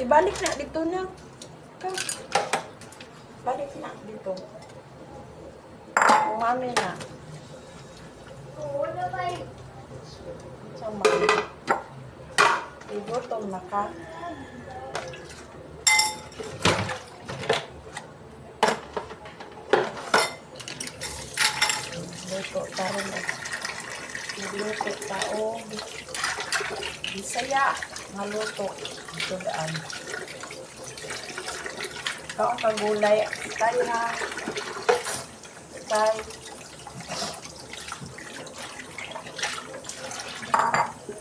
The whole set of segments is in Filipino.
Ibalik na dito na. Balik na dito. Umami na. Sama. Ibutom na ka. Luto tayo na. Luto tao. Bisaya. Maluto. Ito daan. Ito ang kagulay. Tayo ha. Tayo.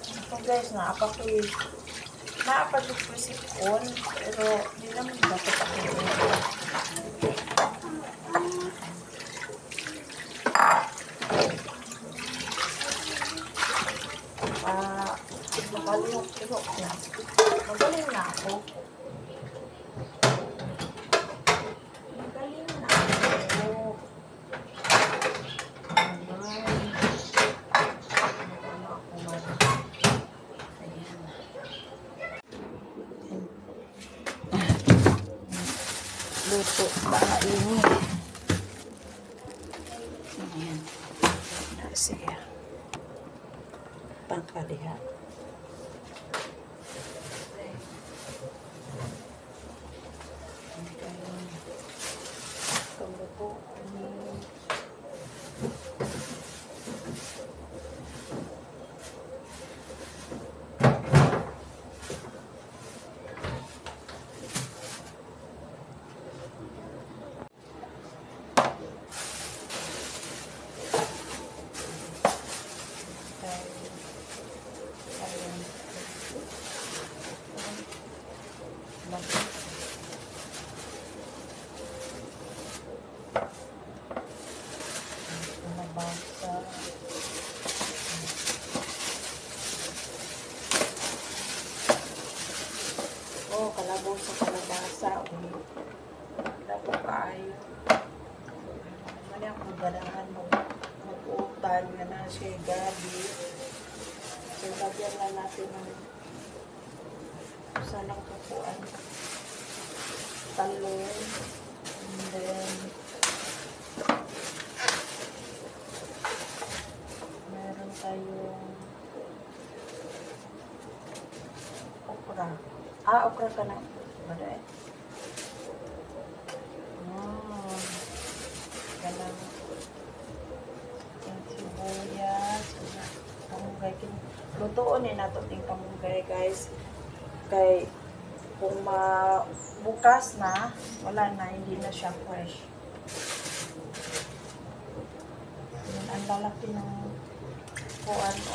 Ito guys, naapag-isipon. Pero hindi naman dapat ako. Nakalihok-lihok na. Magaling na ako. Magaling na ako. Luto baka ini. Ayan. Sige. Pangkalihan. Oh, kalabaw sa kalabasa. Labo kaayo. Mali ang magalahan mag-uutan nga na siya gabi. So, lagyan na natin ng sanang kapuan. Talong. And then, meron tayong okra. Okra ka na. Bada eh. Ganang yung sibuyas. Kamunggay. Lutoon eh nato ting kamunggay guys. Kay kung bukas na, wala na, hindi na siya fresh. Ang lalaki ng kuwan o.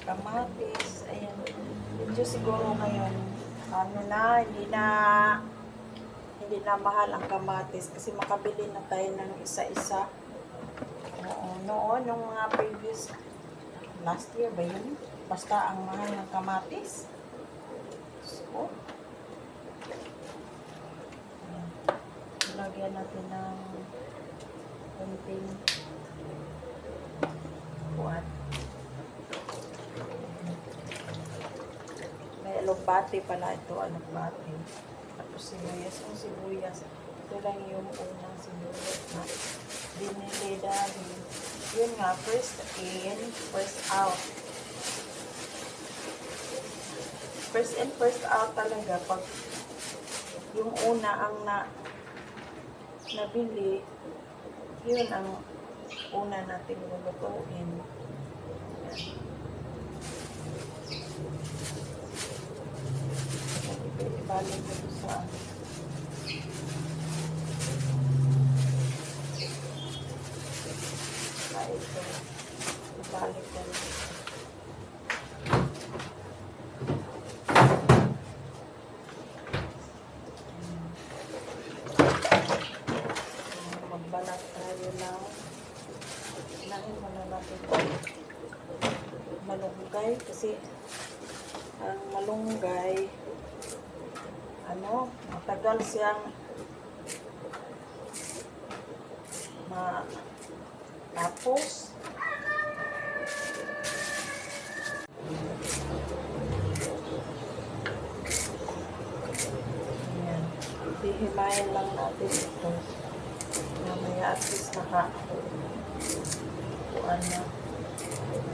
Kamatis, ayan. Medyo siguro ngayon, hindi na mahal ang kamatis kasi makabili na tayo ng isa-isa. Noon, nung mga previous, last year ba yun? Basta ang mahal ng kamatis. So, ayan. Lagyan natin ng konting buwan. Alugbati pala ito, alugbati. Tapos sibuyas. Ang sibuyas, ito lang yung unang sibuyas na binili dahil yun nga, first in, first out. First in, first out talaga. Pag yung una ang nabili, yun ang una natin lulutuin. Ibalik ito sa ito. Ibalik ko. Magbalat tayo lang. Nahin mo na natin malunggay kasi ang malunggay matagal siyang Tapos, ayan. Hihimayin lang natin ito. Mamaya at least kuan na.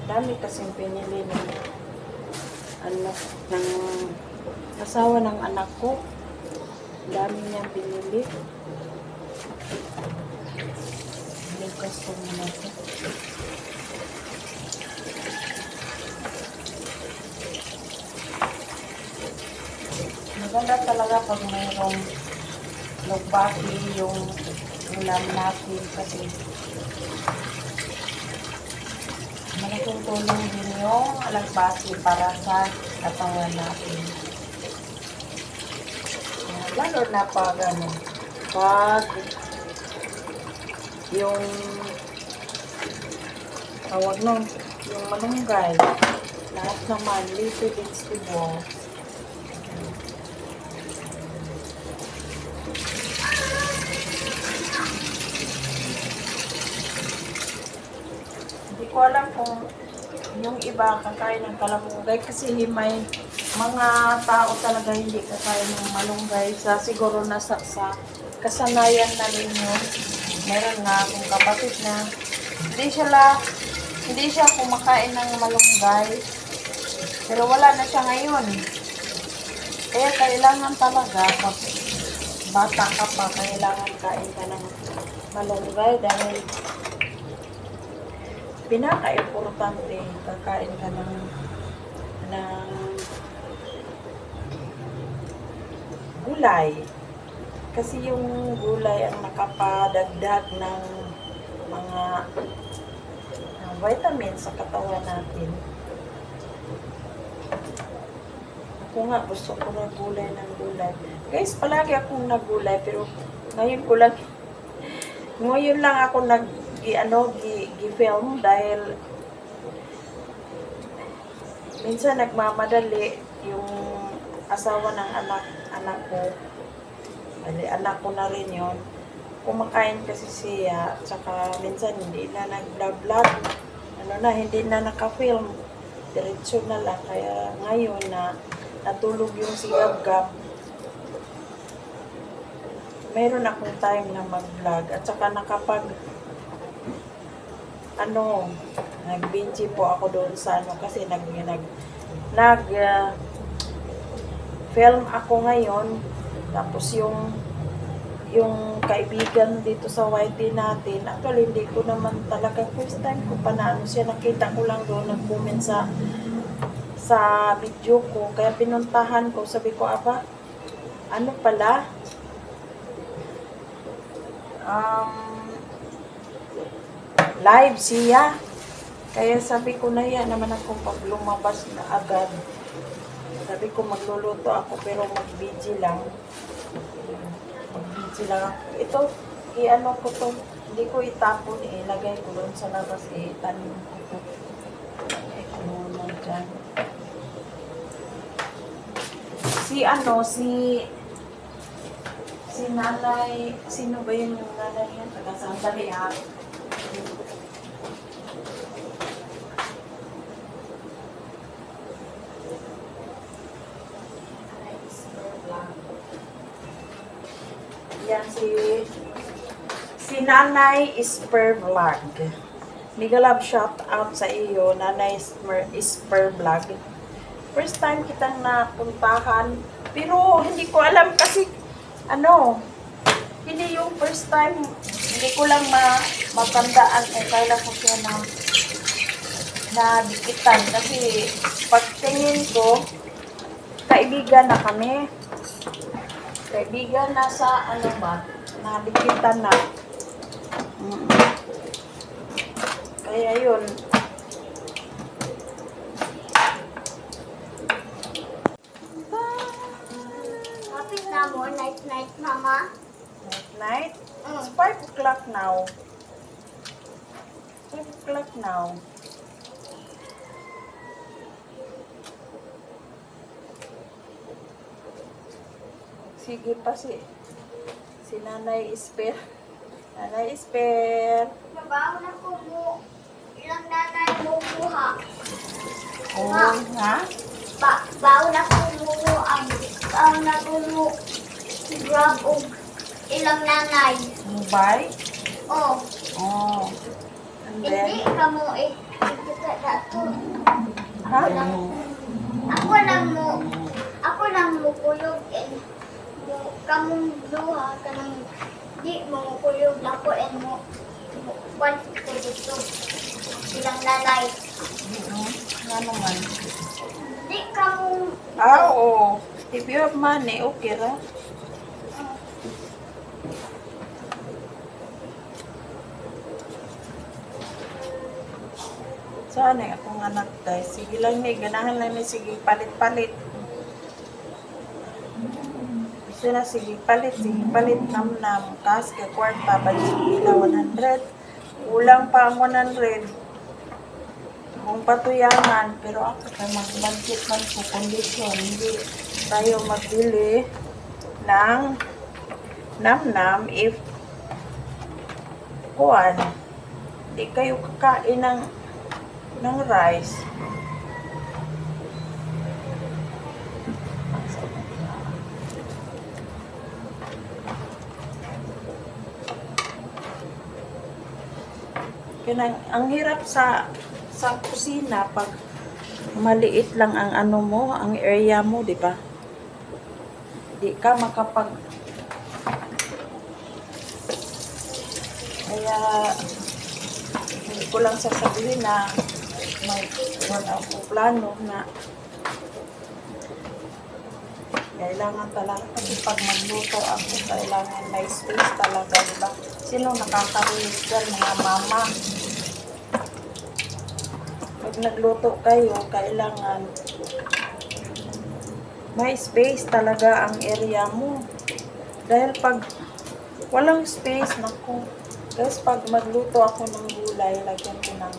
Dami kasing pinili ng ng asawa ng anak ko. Dami niyang binili. Ligas ko muna ito. Maganda talaga pag mayroong lugbaki yung ulam natin kasi malaking tulong din yung alagbati para sa katawan natin. Lalo na pag yung tawag nun, yung malunggay, lahat naman, leafy vegetables. Hindi ko alam kung yung iba kakain ng kalabugay kasi may mga tao talaga hindi kakain ng malunggay siguro nasa sa kasanayan na rin yun. Meron nga akong kapatid na hindi siya kumakain ng malunggay pero wala na siya ngayon. Kaya kailangan talaga pag bata ka pa, kailangan kain ka ng malunggay dahil pinaka-importante kakain ka ng gulay. Kasi yung gulay ang nakapadagdag ng mga vitamins sa katawan natin. Ako nga, gusto ko na gulay ng gulay. Guys, palagi akong nagulay pero ngayon lang ako gi-film dahil minsan nagmamadali yung asawa ng anak ko. Anak ko na rin yun. Kumakain kasi siya, tsaka minsan hindi na nag-vlog, hindi na naka-film. Diretso na lang. Kaya ngayon na natulog yung si Gab-Gab, meron akong time na mag-vlog. At saka nag-binge po ako doon sa kasi film ako ngayon. Tapos yung kaibigan dito sa YT natin, actually hindi ko naman talaga first time ko pa na siya, nakita ko lang doon, nag-comment sa video ko, kaya pinuntahan ko, sabi ko, pala, live siya, kaya sabi ko na yan naman ako pag lumabas na agad. Sabi ko magluluto ako pero mag-BG lang. Mag-BG lang ako. Ito, ko to. Hindi ko itapon, ilagay ko doon sa labas, tanim ko to. Muna dyan. Si nanay, sino ba yung nanay yan? Taga-sandali ha. Yan si Nanay Isper Vlog. Mega love shout out sa iyo, Nanay Isper Vlog. First time kitang napuntahan, pero hindi ko alam kasi hindi yung first time, hindi ko lang matandaan kung kailan ko siya na dikitan kasi pagtingin ko kaibigan na kami. Kaibigan na sa nadikitan na. Kaya yun. Kapit na mo, night-night, mama. Night? It's 5 o'clock now. 5 o'clock now. Sige pa si Nanay Isper. Nanay Esper. Trabaho na ko mo. Ilang nanay mo kuha. Oh, ha? Bawo na ko mo ang bawo na ko mo. Grab o ilang nanay. Mobile? Oh, Oh. And hindi then, ka mo kita dato. ha? Ako lang mo kuyog and mo kamong duha kanang di mo kuyog lako and mo one ko dito. Ilang nanay. Nga naman. Di ka mo Ah, oo. If you have money, okay ra. Sana akong anak guys. Sige lang ni, ganahan lang ni, sige palit-palit. Gusto na sige palit nam-nam. Kas ka kwarta, balik bila 100. Kulang pa ang 100. Kung patuyangan, pero ako kay mag-budget man po kondisyon. Hindi tayo magbili ng nam-nam if kuwan, di kayo kakain ng rice. Kaya ang hirap sa kusina pag maliit lang ang ano mo, ang area mo, di ba? Di ka makapag kaya hindi ko lang sasabihin na may ako plano na kailangan talaga kasi pag magluto ako kailangan may space talaga, diba? Sino nakaka-relate dyan, mga mama? Pag nagluto kayo, kailangan may space talaga ang area mo. Dahil pag walang space, naku. Guys, pag magluto ako ng gulay, lagyan ko ng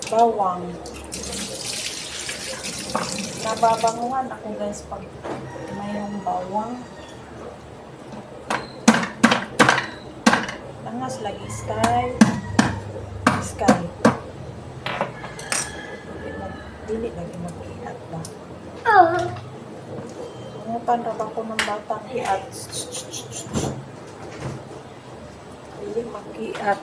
bawang. Nababanguhan ako guys pag mayroong bawang. Langas lagi sky. Dili lagi mag-iat ba? Tungutan ra ba ko ng batang iat? Dili mag-iat.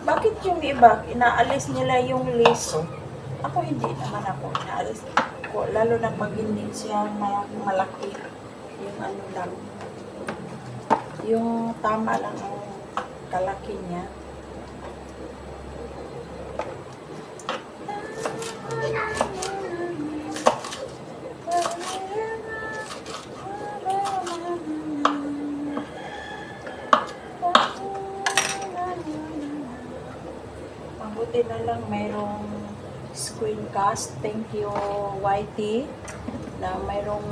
Bakit yung iba, inaalis nila yung liso? Ako hindi naman ako inaalis. Lalo na pag hindi siya malaki. Yung ano lang. Yung tama lang ang kalaki niya. Mabuti na lang mayroong screencast. Thank you, YT. Na mayroong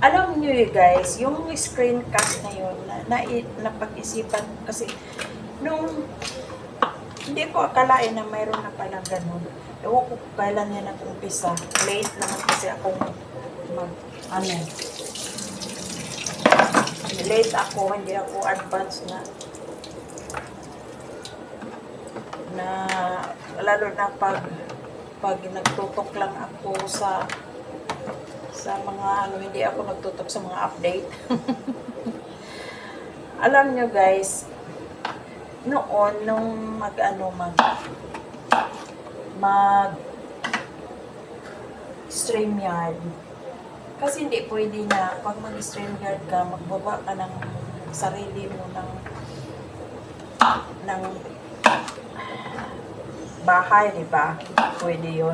alam nyo guys, yung screencast na yun, napag-isipan kasi nung hindi ko akalain na mayroon na pala ganun. Ewan ko kailan yan nag-umpisa. Late naman kasi akong late ako, hindi ako advanced na lalo na pag nagtutok lang ako sa mga hindi ako nagtutok sa mga update. Alam nyo guys, noon nung mag StreamYard, kasi hindi pwede na pag mag StreamYard ka, magbaba ka ng sarili mo ng bahay, di ba? Pwede yun.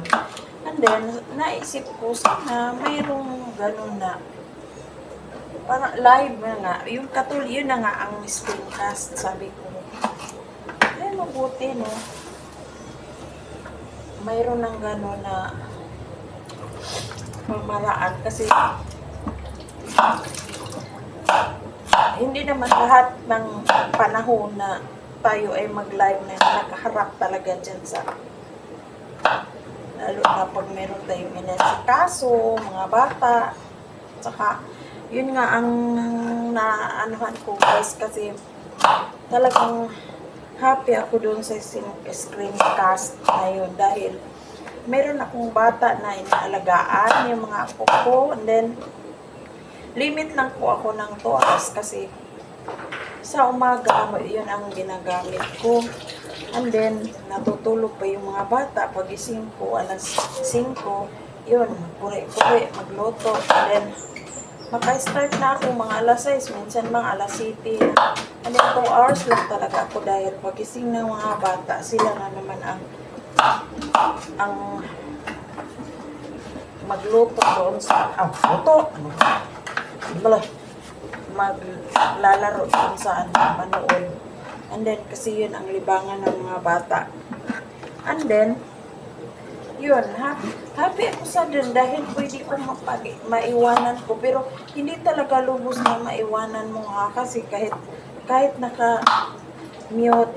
And then, naisip ko na mayroong ganun na Parang live na nga. Yung yun na nga ang screencast, sabi ko. Ay, mabuti, no? Mayroon ng gano'n na pamaraan kasi hindi naman lahat ng panahon na tayo ay mag-live na nakaharap talaga dyan sa lalo na pag meron tayong inasikaso, mga bata, saka yun nga ang naanuhan ko guys kasi talagang happy ako doon sa screencast na yun dahil meron akong bata na inaalagaan yung mga apo ko and then limit lang po ako ng 2 hours kasi sa umaga yun ang ginagamit ko and then natutulog pa yung mga bata pagising ko alas 5 yun puri-puri magluto and then maka-start na ako mga alas 6 minsan mga alas 7 and then 2 hours lang talaga ako dahil pagising ng mga bata sila na naman ang magluto doon sa luto maglalaro doon sa manood and then kasi yun ang libangan ng mga bata and then yun happy ako sa dun dahil pwede ko maiwanan ko pero hindi talaga lubos na maiwanan mo ha kasi kahit naka-mute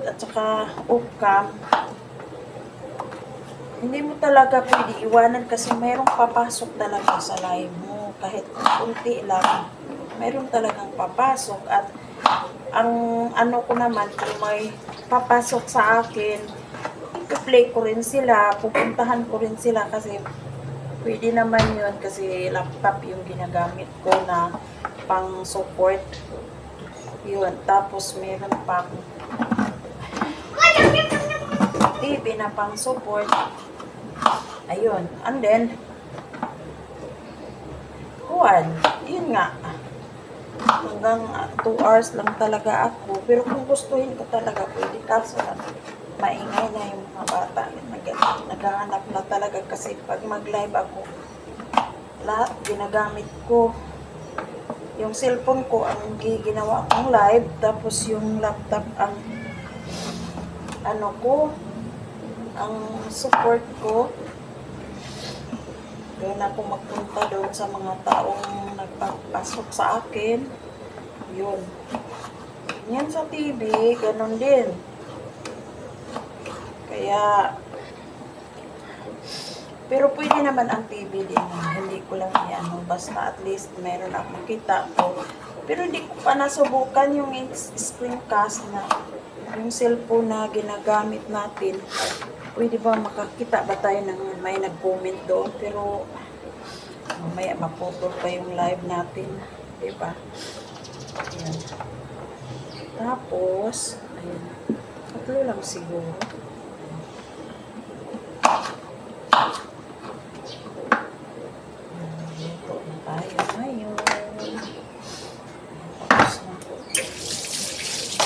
at saka off-cam hindi mo talaga pwede iwanan kasi mayroong papasok talaga sa live mo. Kahit kunti lang, mayroong talagang papasok. At ang ano ko naman, kung may papasok sa akin, i-play ko rin sila, pupuntahan ko rin sila kasi pwede naman yun kasi laptop yung ginagamit ko na pang support. Yun, tapos meron pang TV na pang support. Ayun. And then, yun nga. Hanggang 2 hours lang talaga ako. Pero kung gustuhin ko talaga, pwede kaso lang. Maingay na yung mga bata. Naghahanap na talaga kasi pag mag-live ako, lahat ginagamit ko. Yung cellphone ko ang ginawa kong live, tapos yung laptop ang ang support ko. Doon ako magpunta doon sa mga taong nagpapasok sa akin. Yun. Yan sa TV, ganun din. Kaya, pero pwede naman ang TV din. Hindi ko lang basta at least meron akong makita ko. Pero hindi ko pa nasubukan yung screencast na yung cellphone na ginagamit natin. Pwede ba makakita ba tayo ng may nag-comment doon? Pero mamaya maputol pa yung live natin. Diba? Ayan. Tapos, ayan. 3 lang siguro. Dito na tayo ngayon. Tapos na po.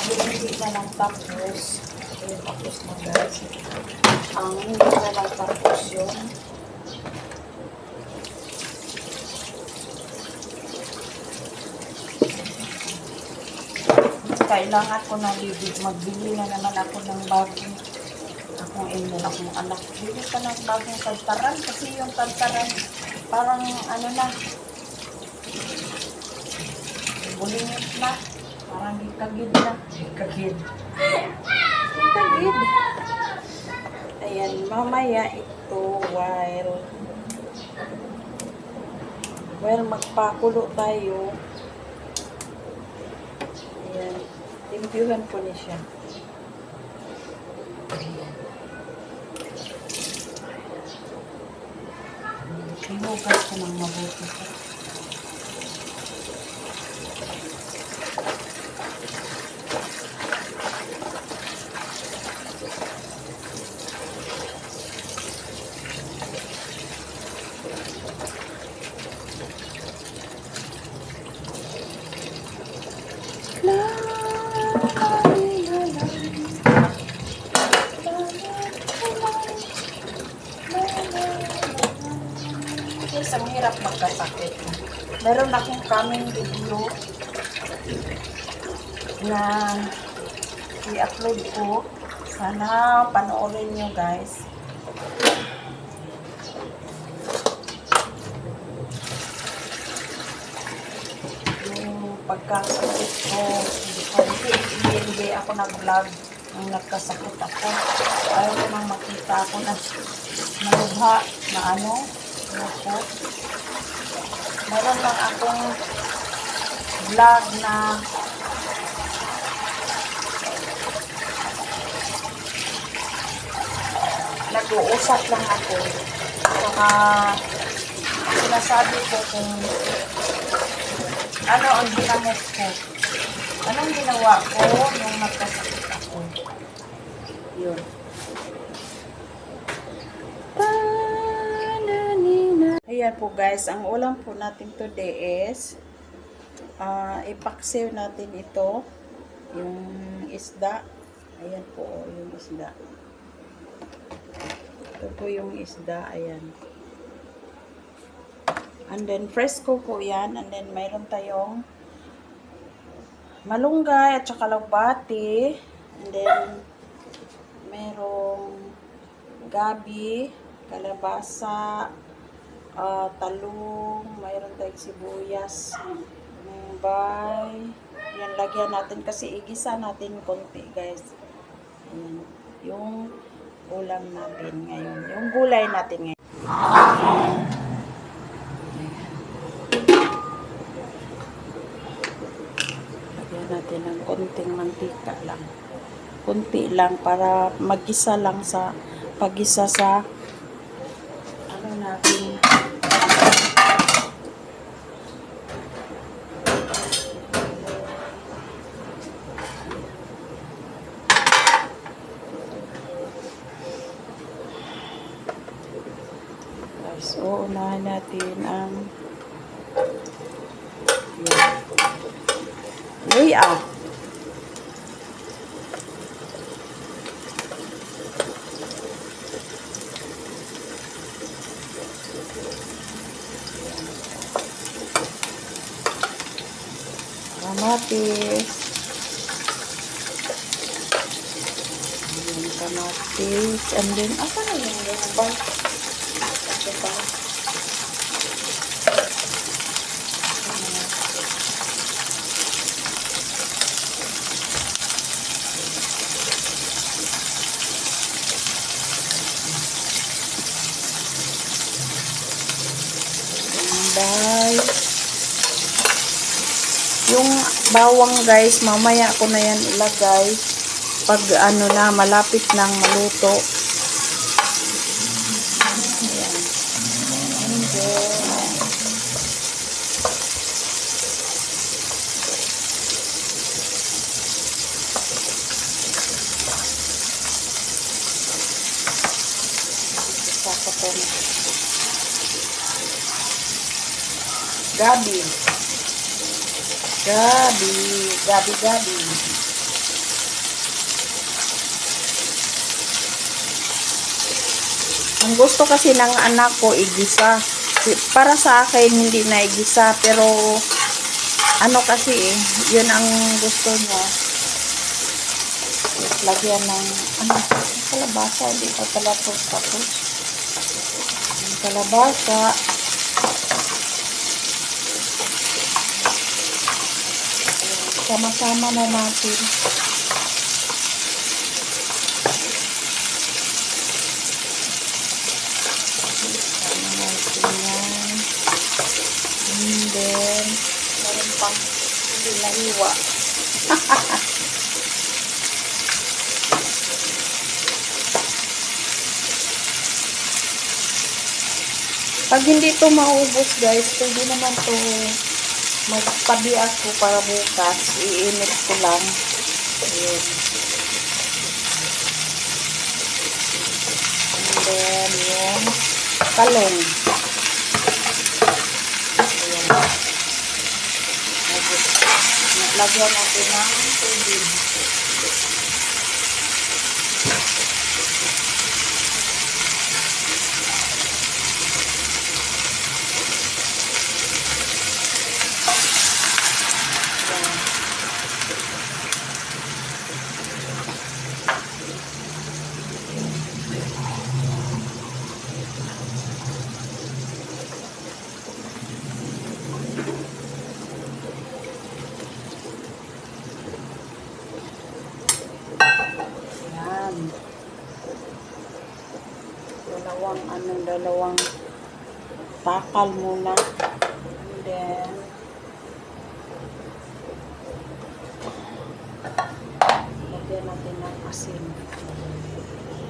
Hindi na lang tapos. Ayan, tapos na guys. Ang hindi na lang tapos yun. Kailangan ko na magbili na naman ako ng bagong akong anak. Bili pa ng bagong kantaran kasi yung kantaran parang na bulingit na. Parang hikagid na. Hikagid. Ayan, mamaya ito while magpakulo tayo. Ayan, timpyuhan ko niya siya. Hinugas ko ng mabuti. Guys, ang hirap at magkasakit. Meron akong coming video na i-upload ko. Sana panoorin nyo guys. Yung pagkasakit ko, hindi ako nag-vlog nung nagkasakit ako. Ayaw ko nang makita ako na malubha na ano ko. Meron lang akong vlog na nag-uusap lang ako. Saka sinasabi ko kung ano ang ginamot ko. Anong ginawa ko nung nagkasakit ako. Yun. Ayan po guys, ang ulam po natin today is ipaksiw natin ito, yung isda. Ayan po, yung isda. Ito po yung isda, ayan. And then fresco po yan, and then mayroon tayong malunggay at saka laubati, and then mayroong gabi, kalabasa, talong, mayroon tayong sibuyas, may yan, lagyan natin kasi igisa natin konti guys. Ayan, yung ulam natin ngayon, yung gulay natin ngayon. Lagyan natin ng konting mantika lang, konti lang para magisa lang sa pagisa sa ano natin. So, unahin natin ang luya. Kamatis. Kamatis. And then, asa na yung ba? Yung bawang guys, mamaya ko na yan ilagay pag ano na, malapit nang maluto. Ayan. And then, gabi. Ang gusto kasi ng anak ko igisa. Para sa akin hindi na igisa, pero ano kasi yun ang gusto niya. Lagyan ng kalabasa, hindi pa pala tapos. Kalabasa. Sama-sama na natin. Sama natin yan. And then, meron pang hindi nahiwa. Pag hindi ito maubos guys, pwede naman ito magpabi ako para bukas. Iinit ko lang. Ayan. And then, yung talong. Ayan. Lagyan natin ng tubig. dalawang takal muna. And then, lagyan natin ng asin.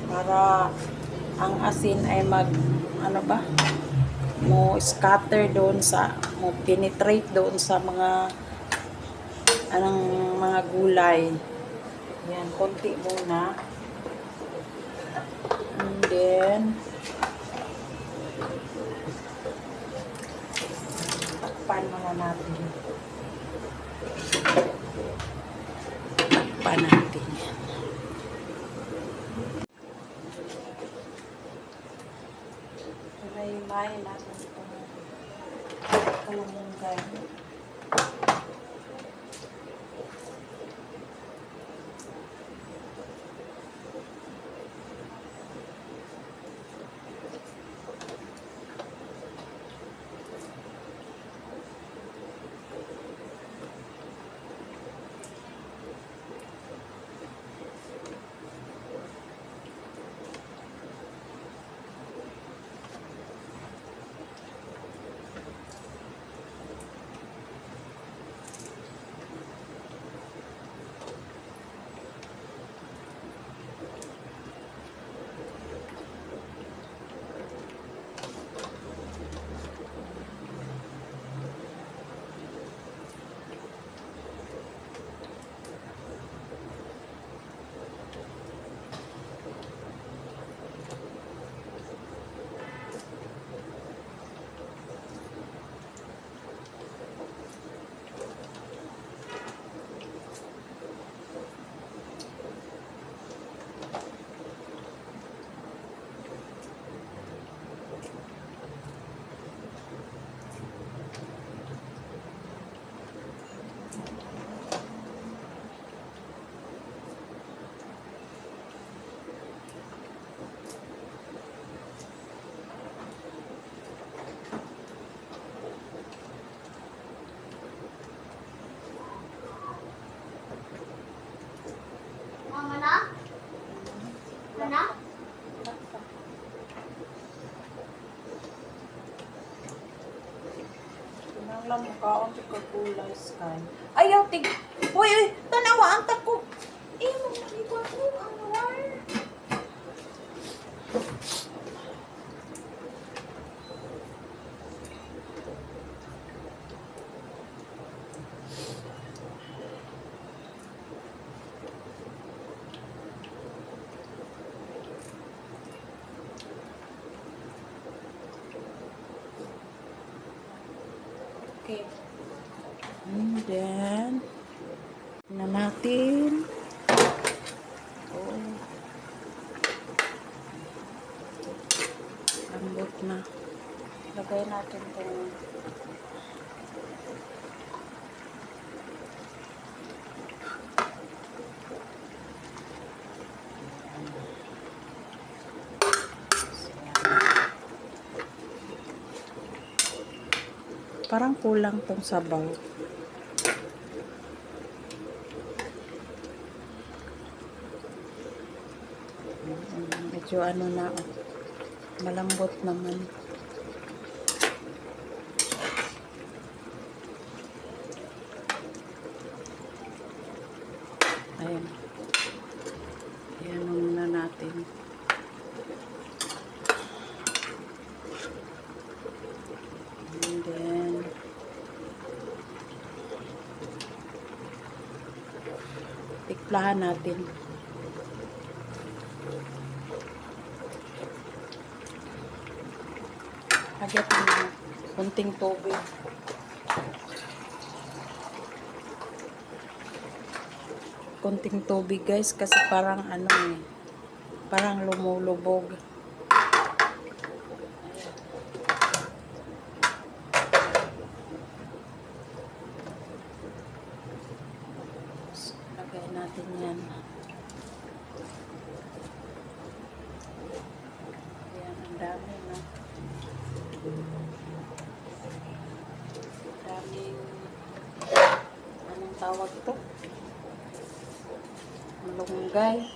Para ang asin ay mo scatter doon mo penetrate doon sa mga gulay. Yan, konti muna. And then, takpan muna natin. Takpan natin yan. Himayin natin itong kalamunggay. Mama na? Mana? Tinanglan mo kaon sa kulay sky. Ayaw, Uy, tanawa, ang tako. Magigwa ko ang wire. Okay. And then, natin. Oh. Lambot na. Lagay natin itong parang kulang tong sabaw. Medyo malambot naman. Ayan. Ayan muna natin. And then, tiklahan natin. Lagyan ng kunting tubig. Kunting tubig guys kasi parang parang lumulubog. Lagay natin yan. Ayan, ang dami na. Daming, anong tawag to? Malunggay.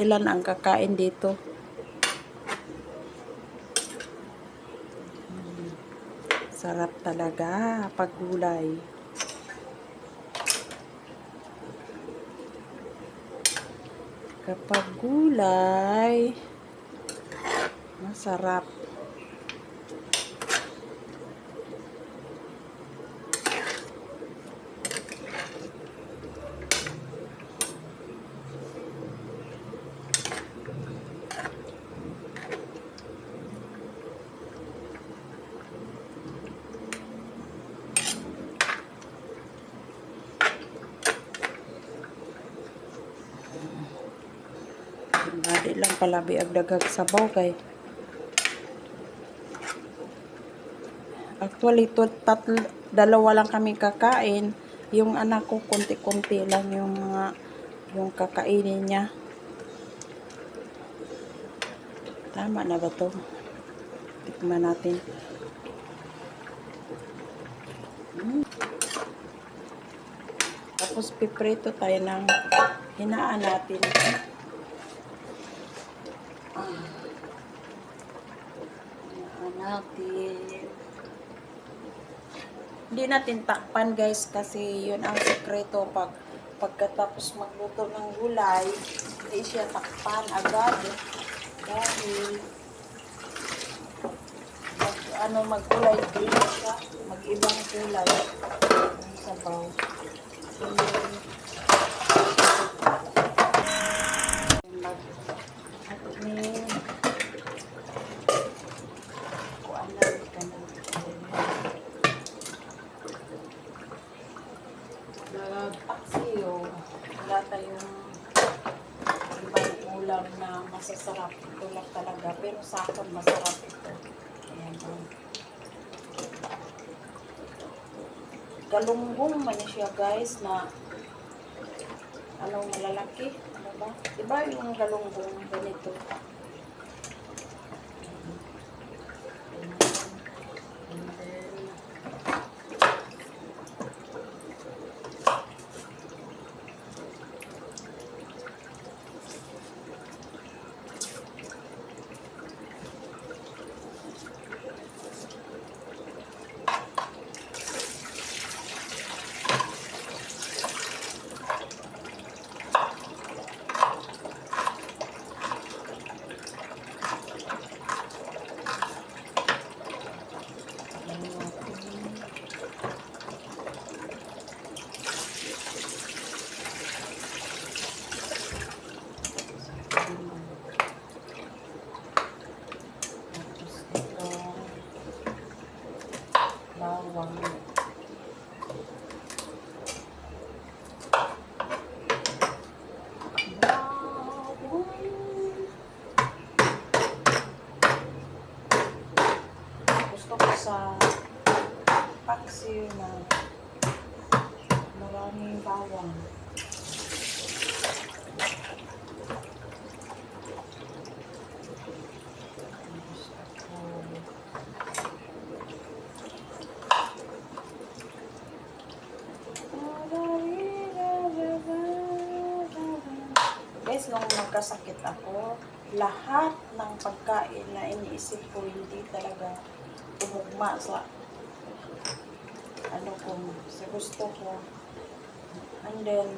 ilan ang kakain dito. Sarap talaga pag gulay. Kapag gulay, masarap. Hindi lang pala biag dagag sabaw kay. Actually, dalawa lang kami kakain. Yung anak ko, konti-konti lang yung kakainin niya. Tama na ba to? Tikman natin. Tapos piprito tayo ng hinaan natin. Hinaan natin. Hindi natin takpan guys kasi yun ang sekreto pagkatapos magluto ng gulay, hindi siya takpan agad dahil maggulay din siya, mag-ibang kulay ng sabaw. Paksiyo, wala tayong ibang ulam na masasarap. Ito lang talaga. Pero sa akin, masarap ito. Ayan o. Galunggong man siya guys na malalaki. Ano ba? Diba yung galunggong ganito? Bawang. Gusto ko sa paksiw na maraming bawang. Guys, nung nagkasakit ako, lahat ng pagkain na iniisip ko hindi talaga umugma sa sa gusto ko. And then,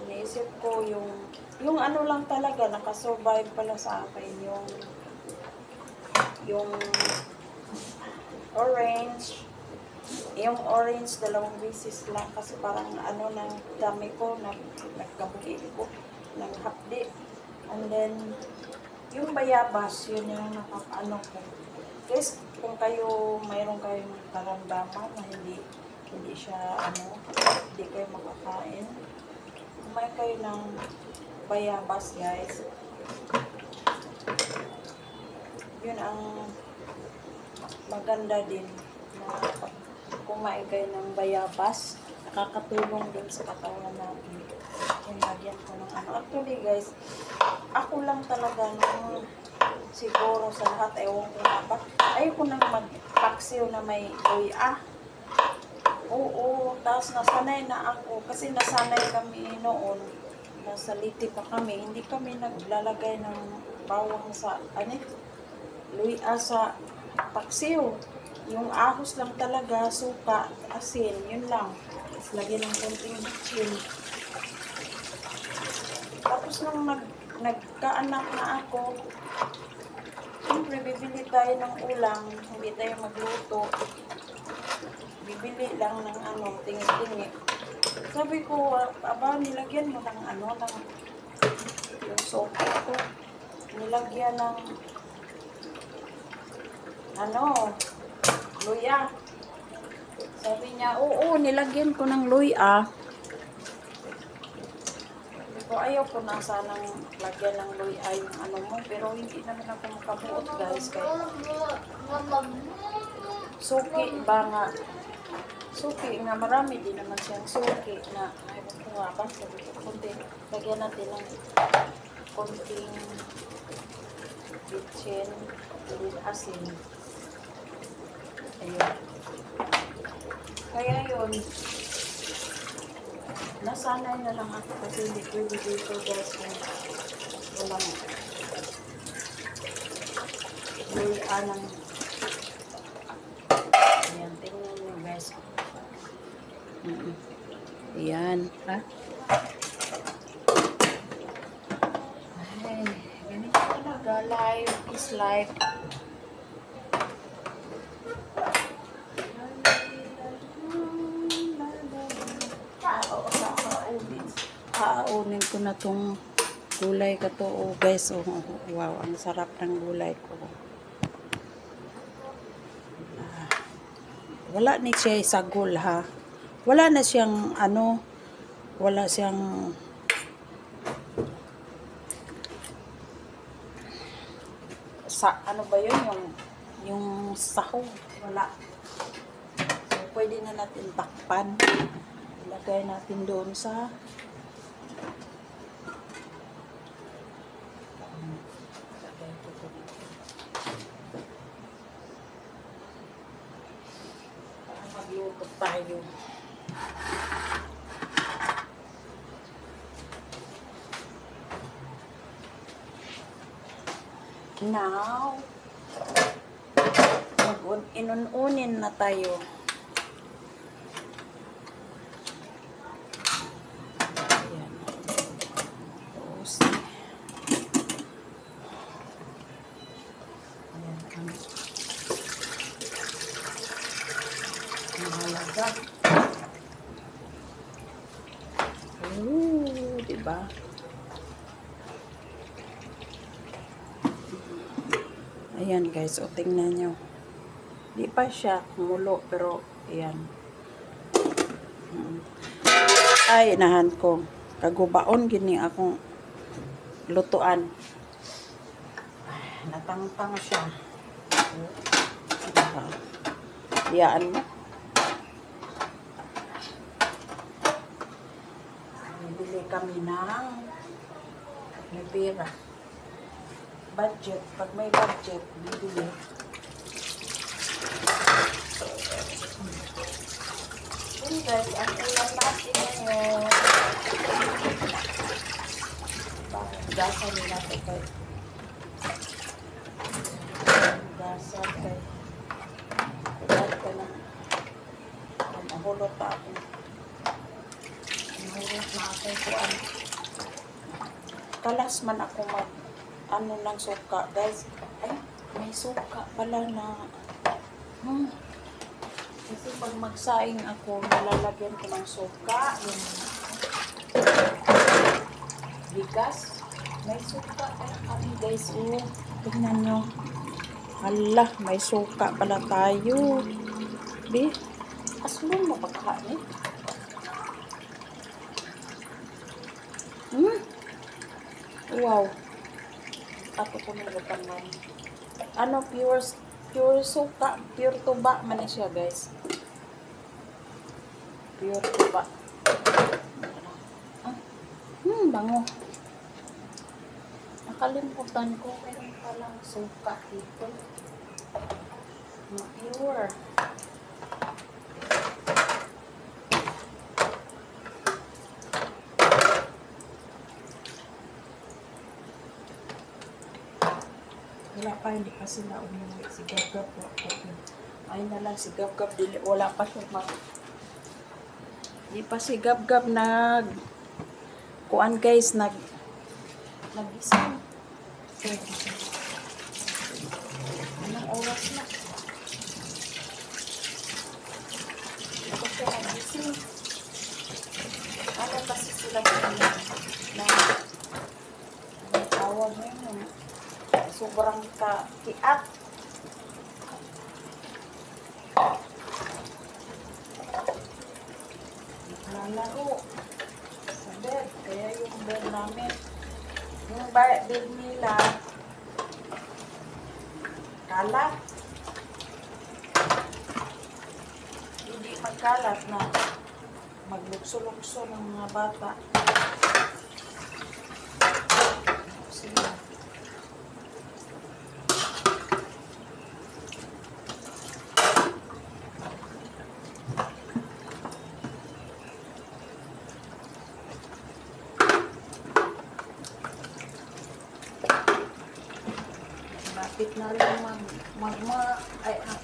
iniisip ko yung ano lang talaga, nakasurvive pala sa akin, yung orange, dalawang beses lang kasi parang ng dami ko, nagkabuki ko, naghapdi. And then, yung bayabas, yun yung nakakaano ko. Guys, kung mayroon kayong karamdaman na hindi siya, hindi kayo makakain, kumain kayo ng bayabas, guys. Yun ang maganda din na kumain kayo ng bayabas. Nakakatulong din sa katawan natin. Yung lagyan ko ng Actually, guys, ako lang talaga siguro sa lahat, ewan ko na ba. Ayoko nang magpaksiw na may luya. Oo, tapos nasanay na ako. Kasi nasanay kami noon. nasa Liti pa kami, hindi kami naglalagay ng bawang sa, luya sa paksiw. Yung ahos lang talaga, suka, asin, yun lang. Tapos lagyan ng konting bitchin. Tapos nung nagkaanak na ako, siyempre bibili tayo ng ulam, hindi tayo magluto. Bibili lang ng tingi-tingi. Sabi ko, aba, nilagyan mo ng yung sopa ko. Nilagyan ng, luya. Sabi niya, oo, nilagyan ko ng luya. Sabi ko, ayaw ko na sanang lagyan ng luya yung mo, pero hindi naman ako makabuot, guys. Kaya, suki ba nga? Suki nga, marami din naman siyang suki na, ayaw ko nga ba, sabi ko, lagyan natin ng konting bitchin, with asin. Ayun. Kaya yun, nasanay na lang ako kasi hindi pwede dito, guys, kung walang luya ng, ayan, tingnan nyo, guys. Ayan, ha? Ay, ganito talaga, life is life. Aunin ko na tong gulay ko to, guys. Wow, ang sarap ng gulay ko. Wala ni siya isagol, ha. Wala na siyang wala siyang ba yun, yung sahog, wala. So, pwede na natin takpan. Ilagay natin doon sa magluto tayo. Now, inununin na tayo. Ayan. Tapos, ayan. Ang halaga. Diba? Ayan, guys, o tingnan nyo. Di pa siya kumulo, pero ayan. Ay, inahan ko. Kagubaon gini akong lutuan. Ay, natangtang siya. Iyaan mo. Bibili kami ng may pera. Budget. Pag may budget, bibili. Yun, guys, ang ulam natin ngayon. Gasan nila ito kay. Gasan kay. Gasan ka na. Mahulot pa ako. Mahulot na ako kuan. Kalas man ako ng suka, guys. Ay, may suka pala na. Kasi pag magsaing ako, nalalagyan ko ng suka, yung bigas. May suka kami, guys. Tingnan nyo. Hala, may suka pala tayo. Bi, aslong mo pagkain. Wow. Ako po nilagyan man. Pure suka, pure tuba man siya, guys. Pure tuba. Bango. Nakalimutan ko, meron palang suka dito. Pure. Wala pa, hindi pa sila umuwi. Si Gab-Gab, ay na lang si Gab-Gab, wala pa siya hindi pa si Gab-Gab kuan guys, nagising. Anong oras na? Ito siya nagising. Ano kasi sila na tawag mo yun. Sobrang kiat. Nalaro sa bed. Kaya yung bed namin, yung bed nila, kalat. Hindi magkalat na maglukso-lukso ng mga bata. Sige. Lapit na rin ang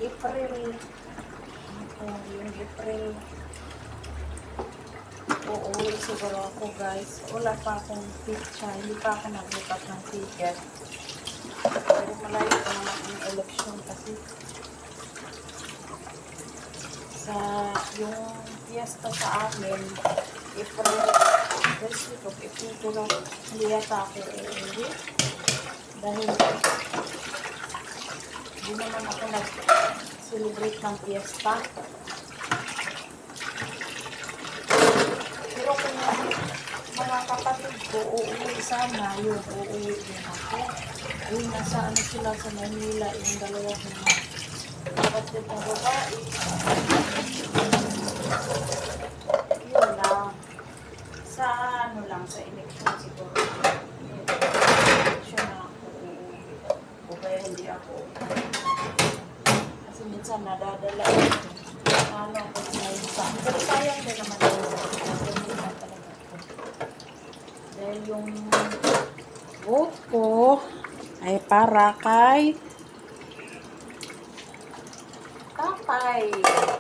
April. Yung April. Uuwi siguro ako guys. Wala pa akong pizza. Hindi pa ako nagbukas ng ticket. Pero malayo pa naman ang election kasi sa yung fiesta sa amin, April, first week of April, pero hindi yata ako uuwi. Dahil hindi naman ako nag-celebrate ng fiesta. Pero kung mga kapatid ko, uuwi sana, yun, uuwi din ako. Ayun, nasa ano sila sa Manila, yung dalawa kong kapatid ng babae. Yun lang. Sa ano lang, sa election siguro. Election na ako uuwi. O kaya hindi ako. Kasi minsan nadadala ano ako sa pero sayang din naman ako. Dahil yung vote ko ay para kay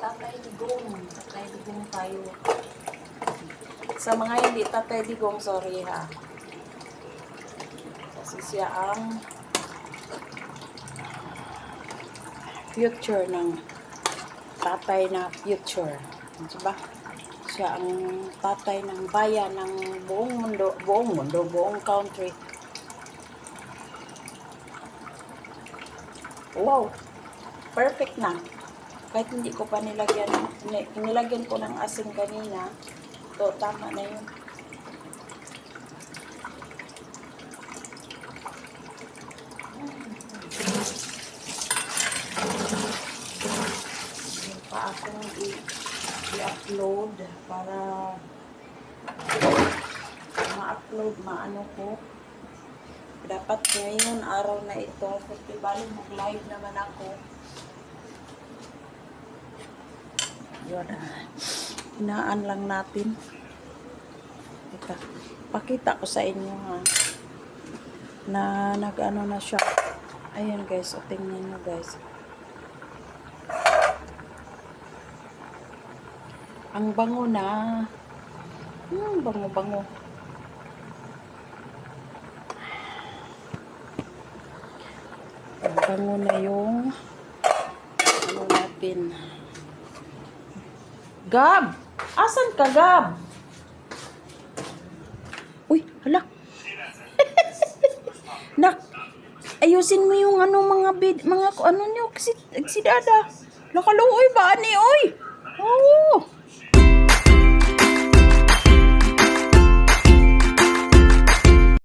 Tatay Digong. Tatay Digong tayo. Sa mga hindi Tatay Digong, sorry ha. Kasi siya ang future ng tatay na future. Diba? Siya ang tatay ng bayan ng buong country. Wow! Perfect na. Kahit hindi ko pa nilagyan ko ng asin kanina. So, tama na yun. Yung pa akong i-upload para ma-upload, maano ko. Dapat ngayon, araw na ito, kasi bali mag-live naman ako. Yun, hinaan lang natin. Ika, pakita ko sa inyo ha, na nag-ano na siya. Ayan guys, o tingnan nyo guys. Ang bango na. Bango-bango. Ang bango na yung ano natin. Gab! Asan ka, Gab? Uy, hala. Nak, ayusin mo yung ano mga ano nyo kasi si Dada. Nakaluoy ba ani oy?